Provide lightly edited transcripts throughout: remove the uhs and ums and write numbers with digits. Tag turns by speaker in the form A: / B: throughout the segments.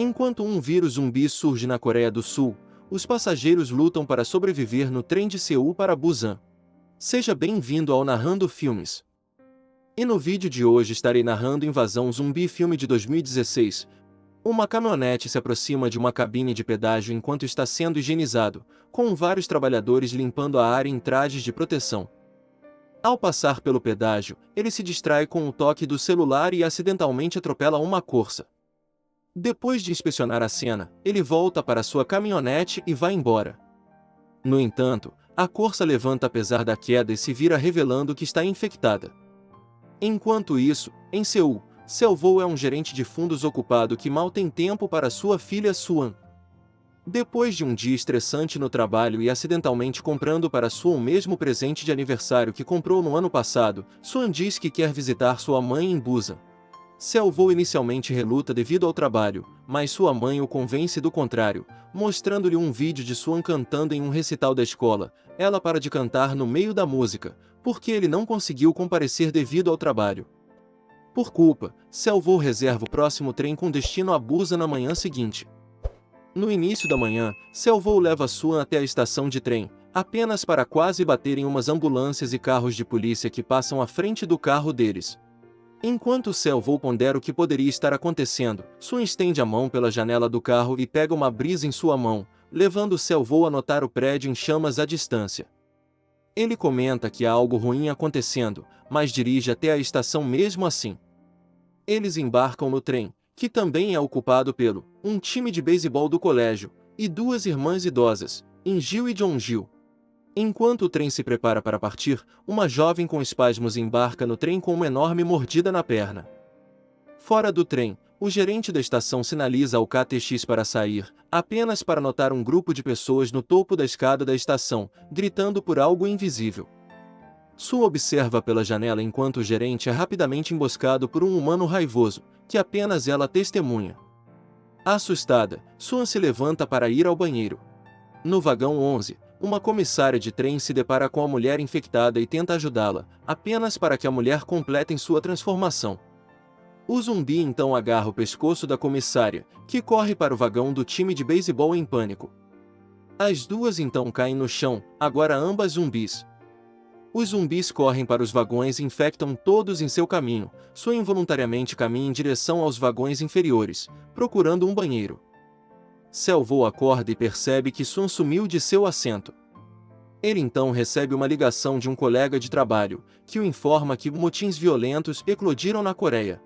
A: Enquanto um vírus zumbi surge na Coreia do Sul, os passageiros lutam para sobreviver no trem de Seul para Busan. Seja bem-vindo ao Narrando Filmes. E no vídeo de hoje estarei narrando Invasão Zumbi, filme de 2016. Uma caminhonete se aproxima de uma cabine de pedágio enquanto está sendo higienizado, com vários trabalhadores limpando a área em trajes de proteção. Ao passar pelo pedágio, ele se distrai com o toque do celular e acidentalmente atropela uma Corsa. Depois de inspecionar a cena, ele volta para sua caminhonete e vai embora. No entanto, a Corsa levanta apesar da queda e se vira revelando que está infectada. Enquanto isso, em Seul, Seo-woo é um gerente de fundos ocupado que mal tem tempo para sua filha Suan. Depois de um dia estressante no trabalho e acidentalmente comprando para Suan o mesmo presente de aniversário que comprou no ano passado, Suan diz que quer visitar sua mãe em Busan. Seo-woo inicialmente reluta devido ao trabalho, mas sua mãe o convence do contrário, mostrando-lhe um vídeo de Suan cantando em um recital da escola. Ela para de cantar no meio da música, porque ele não conseguiu comparecer devido ao trabalho. Por culpa, Seo-woo reserva o próximo trem com destino a Busan na manhã seguinte. No início da manhã, Seo-woo leva Suan até a estação de trem, apenas para quase bater em umas ambulâncias e carros de polícia que passam à frente do carro deles. Enquanto Seo-woo pondera o que poderia estar acontecendo, Suan estende a mão pela janela do carro e pega uma brisa em sua mão, levando Seo-woo a notar o prédio em chamas à distância. Ele comenta que há algo ruim acontecendo, mas dirige até a estação mesmo assim. Eles embarcam no trem, que também é ocupado pelo um time de beisebol do colégio, e duas irmãs idosas, In-gil e Jong-gil. Enquanto o trem se prepara para partir, uma jovem com espasmos embarca no trem com uma enorme mordida na perna. Fora do trem, o gerente da estação sinaliza ao KTX para sair, apenas para notar um grupo de pessoas no topo da escada da estação, gritando por algo invisível. Su observa pela janela enquanto o gerente é rapidamente emboscado por um humano raivoso, que apenas ela testemunha. Assustada, Suan se levanta para ir ao banheiro. No vagão 11, uma comissária de trem se depara com a mulher infectada e tenta ajudá-la, apenas para que a mulher complete em sua transformação. O zumbi então agarra o pescoço da comissária, que corre para o vagão do time de beisebol em pânico. As duas então caem no chão, agora ambas zumbis. Os zumbis correm para os vagões e infectam todos em seu caminho. Suan involuntariamente caminha em direção aos vagões inferiores, procurando um banheiro. Seo-woo acorda e percebe que Suan sumiu de seu assento. Ele então recebe uma ligação de um colega de trabalho, que o informa que motins violentos eclodiram na Coreia.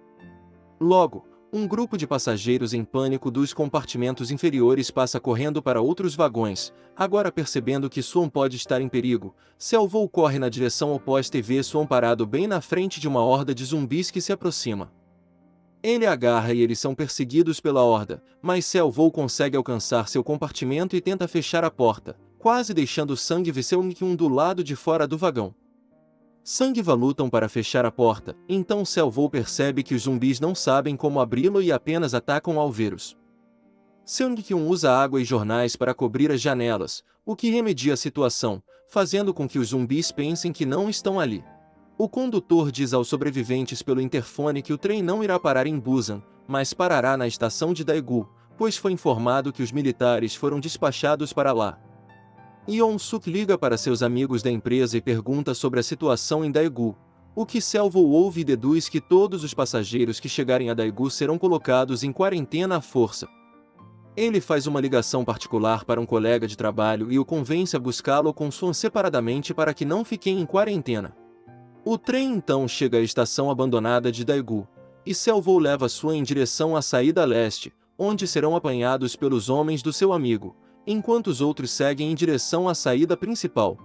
A: Logo, um grupo de passageiros em pânico dos compartimentos inferiores passa correndo para outros vagões. Agora percebendo que Suan pode estar em perigo, Seo-woo corre na direção oposta e vê Suan parado bem na frente de uma horda de zumbis que se aproxima. Ele agarra e eles são perseguidos pela horda, mas Seo-woo consegue alcançar seu compartimento e tenta fechar a porta, quase deixando Sang-woo e Seung-kyun do lado de fora do vagão. Sang-woo lutam para fechar a porta, então Seo-woo percebe que os zumbis não sabem como abri-lo e apenas atacam ao vírus. Seung-kyun usa água e jornais para cobrir as janelas, o que remedia a situação, fazendo com que os zumbis pensem que não estão ali. O condutor diz aos sobreviventes pelo interfone que o trem não irá parar em Busan, mas parará na estação de Daegu, pois foi informado que os militares foram despachados para lá. Yeon-suk liga para seus amigos da empresa e pergunta sobre a situação em Daegu, o que Seo-woo ouve e deduz que todos os passageiros que chegarem a Daegu serão colocados em quarentena à força. Ele faz uma ligação particular para um colega de trabalho e o convence a buscá-lo com Suan separadamente para que não fiquem em quarentena. O trem então chega à estação abandonada de Daegu, e Seo-woo leva Suan em direção à saída leste, onde serão apanhados pelos homens do seu amigo, enquanto os outros seguem em direção à saída principal.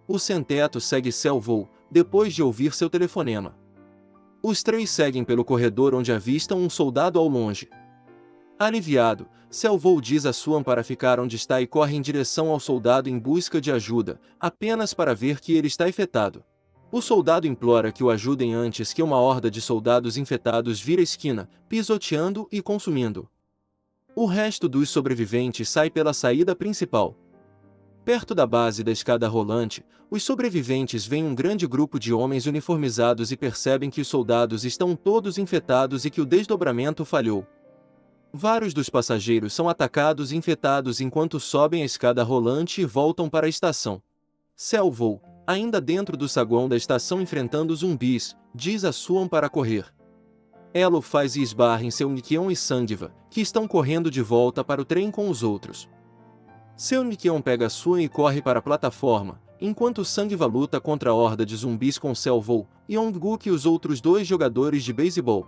A: O sem-teto segue Seo-woo, depois de ouvir seu telefonema. Os três seguem pelo corredor onde avistam um soldado ao longe. Aliviado, Seo-woo diz a Suan para ficar onde está e corre em direção ao soldado em busca de ajuda, apenas para ver que ele está infectado. O soldado implora que o ajudem antes que uma horda de soldados infectados vire a esquina, pisoteando e consumindo. O resto dos sobreviventes sai pela saída principal. Perto da base da escada rolante, os sobreviventes veem um grande grupo de homens uniformizados e percebem que os soldados estão todos infectados e que o desdobramento falhou. Vários dos passageiros são atacados e infectados enquanto sobem a escada rolante e voltam para a estação. Seo-woo, ainda dentro do saguão da estação enfrentando zumbis, diz a Suan para correr. Elo faz e esbarra em Seung-kyeon e Sang-va, que estão correndo de volta para o trem com os outros. Seung-kyeon pega Suan e corre para a plataforma, enquanto Sang-va luta contra a horda de zumbis com Seo-woo, Yeong-guk e os outros dois jogadores de beisebol.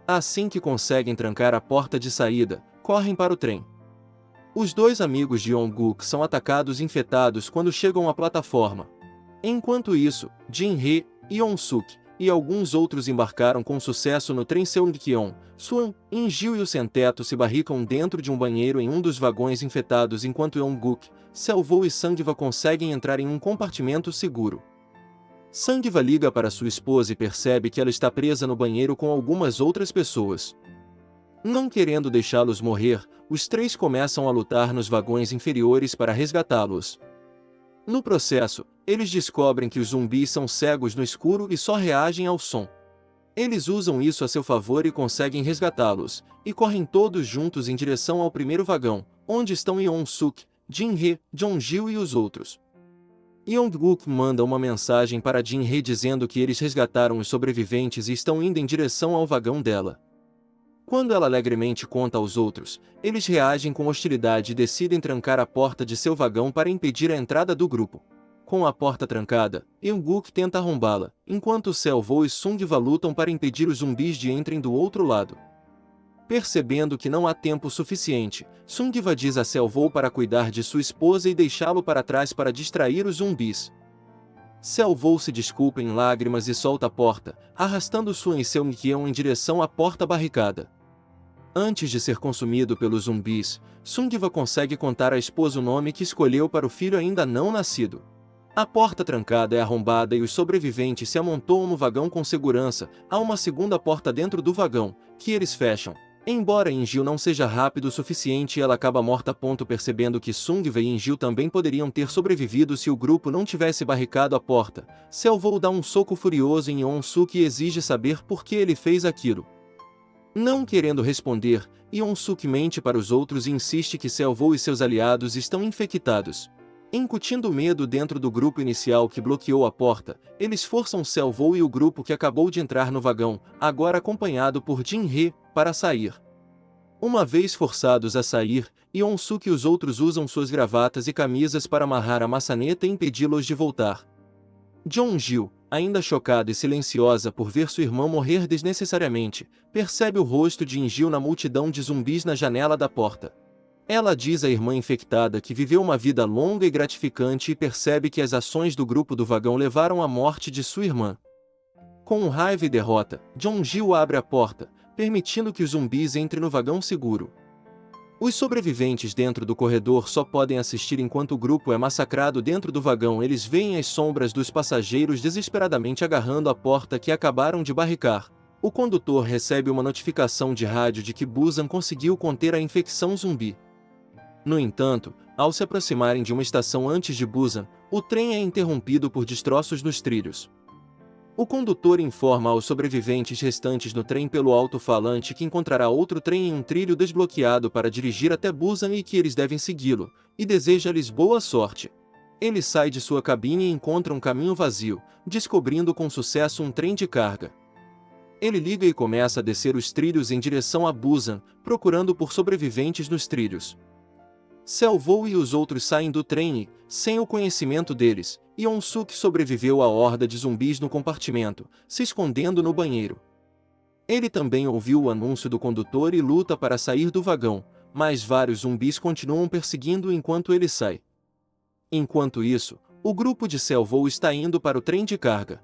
A: Assim que conseguem trancar a porta de saída, correm para o trem. Os dois amigos de Yeong-guk são atacados e infectados quando chegam à plataforma. Enquanto isso, Jin-hee, Yeon-suk e alguns outros embarcaram com sucesso no trem. Seung-kyeon, Suan, In-gil e o sem-teto se barricam dentro de um banheiro em um dos vagões infectados enquanto Yeong-guk, Seo-woo e Sang-va conseguem entrar em um compartimento seguro. Sang-va liga para sua esposa e percebe que ela está presa no banheiro com algumas outras pessoas. Não querendo deixá-los morrer, os três começam a lutar nos vagões inferiores para resgatá-los. No processo, eles descobrem que os zumbis são cegos no escuro e só reagem ao som. Eles usam isso a seu favor e conseguem resgatá-los, e correm todos juntos em direção ao primeiro vagão, onde estão Yeon-suk, Jin-hee, Jong-gil e os outros. Yeong-guk manda uma mensagem para Jin-hee dizendo que eles resgataram os sobreviventes e estão indo em direção ao vagão dela. Quando ela alegremente conta aos outros, eles reagem com hostilidade e decidem trancar a porta de seu vagão para impedir a entrada do grupo. Com a porta trancada, Yeong-guk tenta arrombá-la, enquanto Seo-woo e Sang-va lutam para impedir os zumbis de entrem do outro lado. Percebendo que não há tempo suficiente, Sang-va diz a Seo-woo para cuidar de sua esposa e deixá-lo para trás para distrair os zumbis. Seo-woo se desculpa em lágrimas e solta a porta, arrastando Suan e Seung-kyeon em direção à porta barricada. Antes de ser consumido pelos zumbis, Sang-va consegue contar à esposa o nome que escolheu para o filho ainda não nascido. A porta trancada é arrombada e os sobreviventes se amontoam no vagão com segurança. Há uma segunda porta dentro do vagão, que eles fecham. Embora In-gil não seja rápido o suficiente, ela acaba morta. Percebendo que Sang-va e In-gil também poderiam ter sobrevivido se o grupo não tivesse barricado a porta, Seo-woo dá um soco furioso em Yeon-suk e exige saber por que ele fez aquilo. Não querendo responder, Yeon-suk mente para os outros e insiste que Seo-woo e seus aliados estão infectados. Incutindo medo dentro do grupo inicial que bloqueou a porta, eles forçam Seo-woo e o grupo que acabou de entrar no vagão, agora acompanhado por Jin-hee, para sair. Uma vez forçados a sair, Yeon-suk e os outros usam suas gravatas e camisas para amarrar a maçaneta e impedi-los de voltar. Jong-gil, ainda chocada e silenciosa por ver sua irmã morrer desnecessariamente, percebe o rosto de In-gil na multidão de zumbis na janela da porta. Ela diz à irmã infectada que viveu uma vida longa e gratificante e percebe que as ações do grupo do vagão levaram à morte de sua irmã. Com raiva e derrota, Jong-gil abre a porta, permitindo que os zumbis entrem no vagão seguro. Os sobreviventes dentro do corredor só podem assistir enquanto o grupo é massacrado dentro do vagão. Eles veem as sombras dos passageiros desesperadamente agarrando a porta que acabaram de barricar. O condutor recebe uma notificação de rádio de que Busan conseguiu conter a infecção zumbi. No entanto, ao se aproximarem de uma estação antes de Busan, o trem é interrompido por destroços nos trilhos. O condutor informa aos sobreviventes restantes no trem pelo alto-falante que encontrará outro trem em um trilho desbloqueado para dirigir até Busan e que eles devem segui-lo, e deseja-lhes boa sorte. Ele sai de sua cabine e encontra um caminho vazio, descobrindo com sucesso um trem de carga. Ele liga e começa a descer os trilhos em direção a Busan, procurando por sobreviventes nos trilhos. Seo-woo e os outros saem do trem e, sem o conhecimento deles, Yeon-suk sobreviveu à horda de zumbis no compartimento, se escondendo no banheiro. Ele também ouviu o anúncio do condutor e luta para sair do vagão, mas vários zumbis continuam perseguindo enquanto ele sai. Enquanto isso, o grupo de Seo-woo está indo para o trem de carga.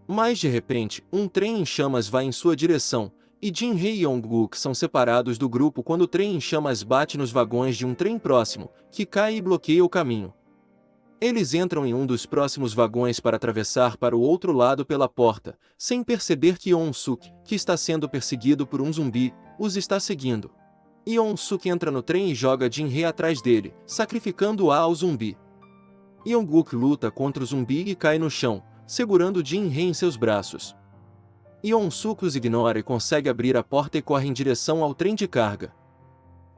A: Mas de repente, um trem em chamas vai em sua direção, e Jin-hee e Yeong-guk são separados do grupo quando o trem em chamas bate nos vagões de um trem próximo, que cai e bloqueia o caminho. Eles entram em um dos próximos vagões para atravessar para o outro lado pela porta, sem perceber que Yeon-suk, que está sendo perseguido por um zumbi, os está seguindo. Yeon-suk entra no trem e joga Jin-hee atrás dele, sacrificando-a ao zumbi. Yeong-guk luta contra o zumbi e cai no chão, segurando Jin-hee em seus braços. Yeon-suk os ignora e consegue abrir a porta e corre em direção ao trem de carga.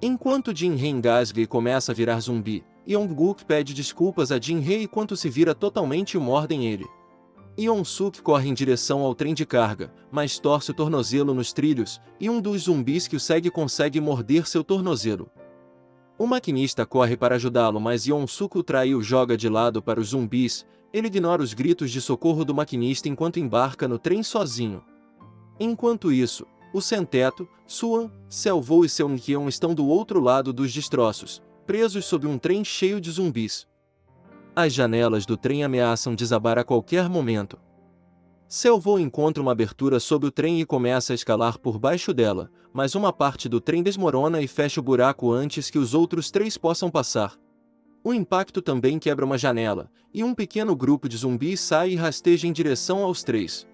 A: Enquanto Jin-Hee engasga e começa a virar zumbi, Yeon-guk pede desculpas a Jin-Hee enquanto se vira totalmente e mordem ele. Yeon-suk corre em direção ao trem de carga, mas torce o tornozelo nos trilhos, e um dos zumbis que o segue consegue morder seu tornozelo. O maquinista corre para ajudá-lo, mas Yeon-suk o trai e o joga de lado para os zumbis. Ele ignora os gritos de socorro do maquinista enquanto embarca no trem sozinho. Enquanto isso, o sem-teto, Suan, Seo-woo e Seung-kyeon estão do outro lado dos destroços, presos sob um trem cheio de zumbis. As janelas do trem ameaçam desabar a qualquer momento. Seo-woo encontra uma abertura sob o trem e começa a escalar por baixo dela, mas uma parte do trem desmorona e fecha o buraco antes que os outros três possam passar. O impacto também quebra uma janela, e um pequeno grupo de zumbis sai e rasteja em direção aos três.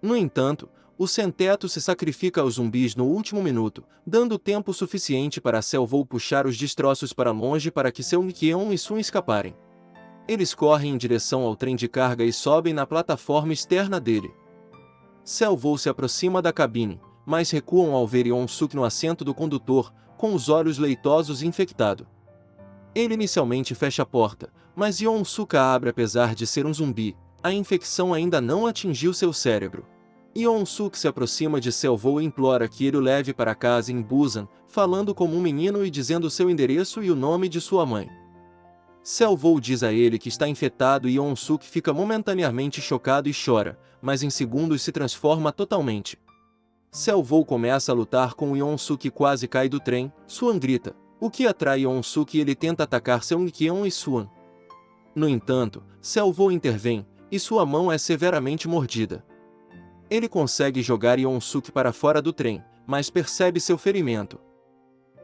A: No entanto, o sem-teto se sacrifica aos zumbis no último minuto, dando tempo suficiente para Seo-woo puxar os destroços para longe para que Seung-kyeon e Suan escaparem. Eles correm em direção ao trem de carga e sobem na plataforma externa dele. Seo-woo se aproxima da cabine, mas recuam ao ver Yeon-suk no assento do condutor, com os olhos leitosos e infectado. Ele inicialmente fecha a porta, mas Yeon-suk a abre apesar de ser um zumbi. A infecção ainda não atingiu seu cérebro. Yeon-suk se aproxima de Seo-woo e implora que ele o leve para casa em Busan, falando como um menino e dizendo seu endereço e o nome de sua mãe. Seo-woo diz a ele que está infectado e Yeon-suk fica momentaneamente chocado e chora, mas em segundos se transforma totalmente. Seo-woo começa a lutar com Yeon-suk e quase cai do trem. Suan grita, o que atrai Yeon-suk e ele tenta atacar Seung-kyeon e Suan. No entanto, Seo-woo intervém, e sua mão é severamente mordida. Ele consegue jogar Yeon-suk para fora do trem, mas percebe seu ferimento.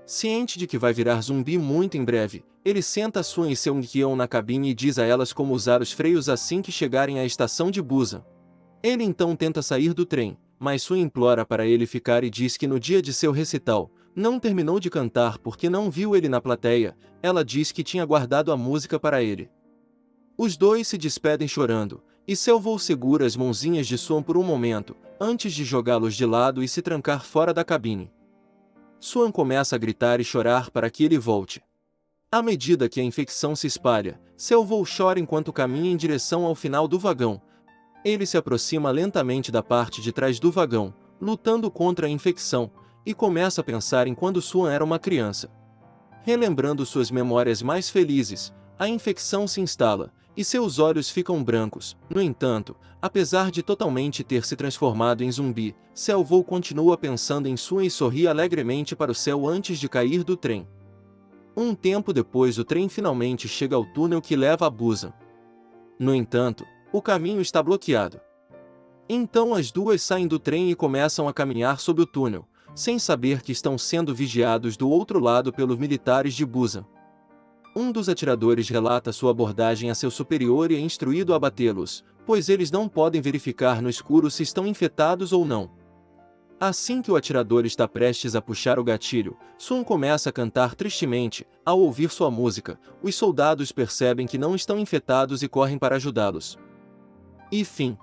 A: Ciente de que vai virar zumbi muito em breve, ele senta Suan e Seung-kyeon na cabine e diz a elas como usar os freios assim que chegarem à estação de Busan. Ele então tenta sair do trem, mas Suan implora para ele ficar e diz que no dia de seu recital, não terminou de cantar porque não viu ele na plateia. Ela diz que tinha guardado a música para ele. Os dois se despedem chorando, e Seo-woo segura as mãozinhas de Suan por um momento, antes de jogá-los de lado e se trancar fora da cabine. Suan começa a gritar e chorar para que ele volte. À medida que a infecção se espalha, Seo-woo chora enquanto caminha em direção ao final do vagão. Ele se aproxima lentamente da parte de trás do vagão, lutando contra a infecção, e começa a pensar em quando Suan era uma criança. Relembrando suas memórias mais felizes, a infecção se instala, e seus olhos ficam brancos. No entanto, apesar de totalmente ter se transformado em zumbi, Seo-woo continua pensando em Suan e sorri alegremente para o céu antes de cair do trem. Um tempo depois o trem finalmente chega ao túnel que leva a Busan. No entanto, o caminho está bloqueado. Então as duas saem do trem e começam a caminhar sob o túnel, sem saber que estão sendo vigiados do outro lado pelos militares de Busan. Um dos atiradores relata sua abordagem a seu superior e é instruído a abatê-los, pois eles não podem verificar no escuro se estão infectados ou não. Assim que o atirador está prestes a puxar o gatilho, Suan começa a cantar tristemente. Ao ouvir sua música, os soldados percebem que não estão infectados e correm para ajudá-los. E fim.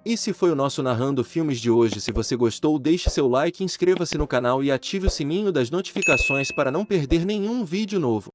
A: Esse foi o nosso Narrando Filmes de hoje. Se você gostou, deixe seu like, inscreva-se no canal e ative o sininho das notificações para não perder nenhum vídeo novo.